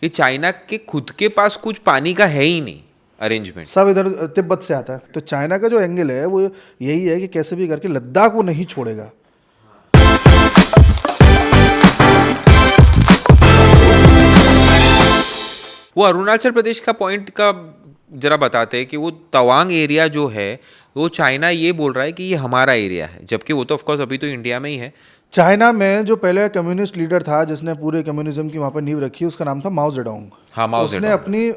कि चाइना के खुद के पास कुछ पानी का है ही नहीं अरेंजमेंट, सब इधर तिब्बत से आता है। तो चाइना का जो एंगल है वो यही है कि कैसे भी करके लद्दाख वो नहीं छोड़ेगा। वो अरुणाचल प्रदेश का पॉइंट का जरा बताते हैं कि वो तवांग एरिया जो है वो चाइना ये बोल रहा है कि ये हमारा एरिया है, जबकि वो तो ऑफकोर्स अभी तो इंडिया में ही है। चाइना में जो पहले कम्युनिस्ट लीडर था जिसने पूरे कम्युनिज्म की वहाँ पर नींव रखी, उसका नाम था माओ जेडोंग। हाँ, माओ उसने जेडोंग। अपनी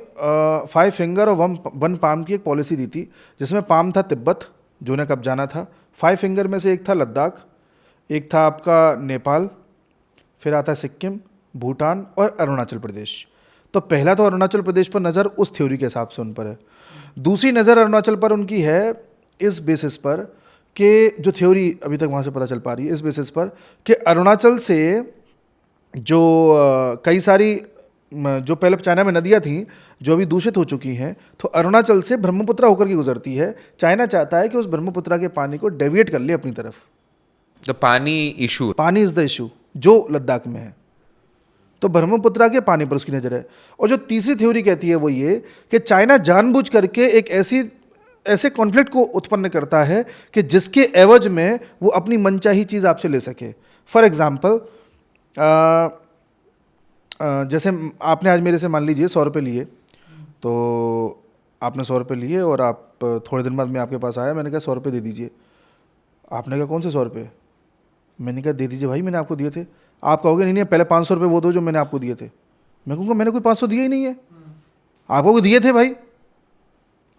5 फिंगर और वन पाम की एक पॉलिसी दी थी, जिसमें पाम था तिब्बत जो उन्हें कब जाना था, 5 फिंगर में से एक था लद्दाख, एक था आपका नेपाल, फिर आता है सिक्किम, भूटान और अरुणाचल प्रदेश। तो पहला तो अरुणाचल प्रदेश पर नज़र उस थ्योरी के हिसाब से उन पर है। दूसरी नज़र अरुणाचल पर उनकी है इस बेसिस पर कि जो थ्योरी अभी तक वहाँ से पता चल पा रही है, इस बेसिस पर कि अरुणाचल से जो कई सारी जो पहले चाइना में नदियाँ थीं जो अभी दूषित हो चुकी हैं, तो अरुणाचल से ब्रह्मपुत्रा होकर के गुजरती है। चाइना चाहता है कि उस ब्रह्मपुत्रा के पानी को डेविएट कर ले अपनी तरफ। तो पानी इशू, पानी इज़ द इशू जो लद्दाख में है, तो ब्रह्मपुत्रा के पानी पर उसकी नज़र है। और जो तीसरी थ्योरी कहती है वो ये कि चाइना जानबूझ करके एक ऐसे कॉन्फ्लिक्ट को उत्पन्न करता है कि जिसके एवज में वो अपनी मनचाही चीज़ आपसे ले सके। फॉर एग्जाम्पल, जैसे आपने आज मेरे से मान लीजिए 100 रुपये लिए, तो आपने 100 रुपये लिए और आप थोड़े दिन बाद मैं आपके पास आया, मैंने कहा 100 रुपये दे दीजिए। आपने कहा कौन से 100 रुपये? मैंने कहा दे दीजिए भाई, मैंने आपको दिए थे। आप कहोगे नहीं नहीं पहले 500 रुपये वो दो जो मैंने आपको दिए थे। मैं कहूँगा मैंने कोई 500 दिए ही नहीं है, आपको दिए थे भाई।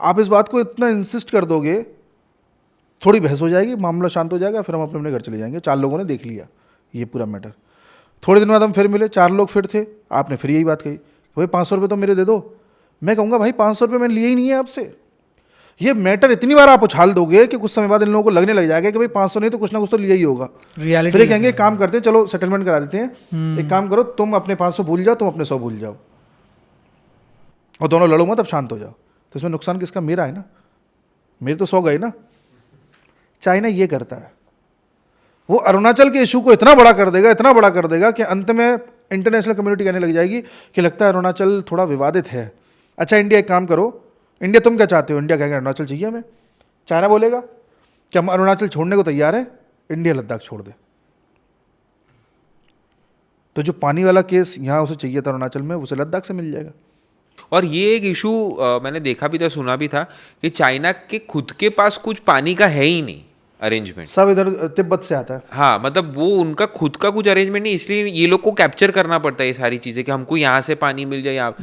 आप इस बात को इतना इंसिस्ट कर दोगे, थोड़ी बहस हो जाएगी, मामला शांत हो जाएगा, फिर हम अपने अपने घर चले जाएंगे। 4 लोगों ने देख लिया ये पूरा मैटर। थोड़े दिन बाद हम फिर मिले, 4 लोग फिर थे, आपने फिर यही बात कही भाई 500 रुपये तो मेरे दे दो। मैं कहूँगा भाई 500 रुपये मैंने लिए ही नहीं है आपसे। ये मैटर इतनी बार आप उछाल दोगे कि कुछ समय बाद इन लोगों को लगने लग जाएगा कि भाई 500 नहीं तो कुछ ना कुछ तो लिया ही होगा। फिर ये कहेंगे एक काम करते हैं, चलो सेटलमेंट करा देते हैं, एक काम करो तुम अपने 500 भूल जाओ, तुम अपने 100 भूल जाओ, और दोनों लड़ो मत, अब शांत हो जाओ। तो इसमें नुकसान किसका? मेरा है ना, मेरे तो 100 गए ना। चाइना ये करता है, वो अरुणाचल के इशू को इतना बड़ा कर देगा, इतना बड़ा कर देगा कि अंत में इंटरनेशनल कम्युनिटी कहने लग जाएगी कि लगता है अरुणाचल थोड़ा विवादित है। अच्छा इंडिया एक काम करो, इंडिया तुम क्या चाहते हो? इंडिया कहेगा अरुणाचल चाहिए हमें। चाइना बोलेगा कि हम अरुणाचल छोड़ने को तैयार हैं, इंडिया लद्दाख छोड़ दे। तो जो पानी वाला केस यहाँ उसे चाहिए था अरुणाचल में, उसे लद्दाख से मिल जाएगा। और ये एक इशू मैंने देखा भी था, सुना भी था कि चाइना के खुद के पास कुछ पानी का है ही नहीं अरेंजमेंट, सब इधर तिब्बत से आता है। हाँ, मतलब वो उनका खुद का कुछ अरेंजमेंट नहीं, इसलिए ये लोग को कैप्चर करना पड़ता है ये सारी चीज़ें कि हमको यहाँ से पानी मिल जाए। यहाँ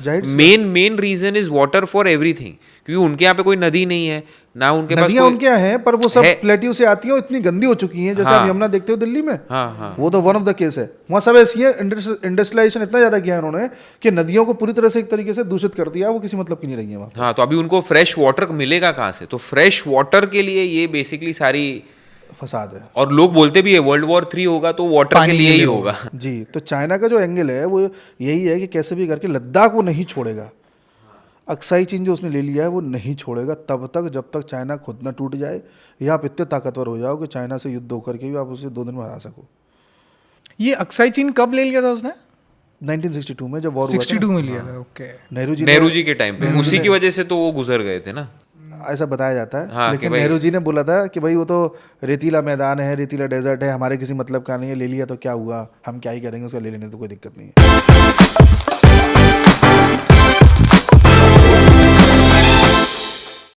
main reason is water for everything, क्योंकि उनके यहाँ पे कोई नदी नहीं है ना, उनके पास नदियाँ उनके यहाँ हैं पर वो सब प्लेट्यू से आती हैं, इतनी गंदी हो चुकी हैं, जैसे आप यमुना देखते हो दिल्ली में। हाँ, वो तो वन ऑफ द केस है। वहाँ सब ऐसी है, इंडस्ट्रियलाइजेशन इतना ज़्यादा किया है उन्होंने कि नदियों को पूरी तरह से एक तरीके से दूषित कर दिया, वो किसी मतलब की नहीं रही है वहाँ। हाँ, तो अभी उनको फ्रेश वाटर मिलेगा कहाँ से? तो फ्रेश वाटर के लिए ये बेसिकली सारी फसाद है। और लोग बोलते भी है वर्ल्ड वॉर 3 होगा तो वाटर के लिए ही होगा। जी, तो चाइना का जो एंगल है वो यही है कि कैसे भी करके लद्दाख वो नहीं छोड़ेगा। अक्साई चीन जो उसने ले लिया है वो नहीं छोड़ेगा तब तक जब तक चाइना खुद ना टूट जाए, या आप इतने ताकतवर हो जाओ कि चाइना से युद्ध होकर के भी आप उसे 2 दिन में हरा सको। ये अक्साई चीन कब ले लिया था उसने? 1962 में जब वॉर हुआ था। 62 में लिया था। ओके, नेहरू जी के टाइम पे, उसी की वजह से तो वो गुजर गए थे ना, ऐसा बताया जाता है। हाँ, लेकिन नेहरू जी ने बोला था कि भाई वो तो रेतीला मैदान है, रेतीला डेजर्ट है, हमारे किसी मतलब का नहीं है, ले लिया तो क्या हुआ, हम क्या ही करेंगे, उसका ले लेने तो कोई दिक्कत नहीं है।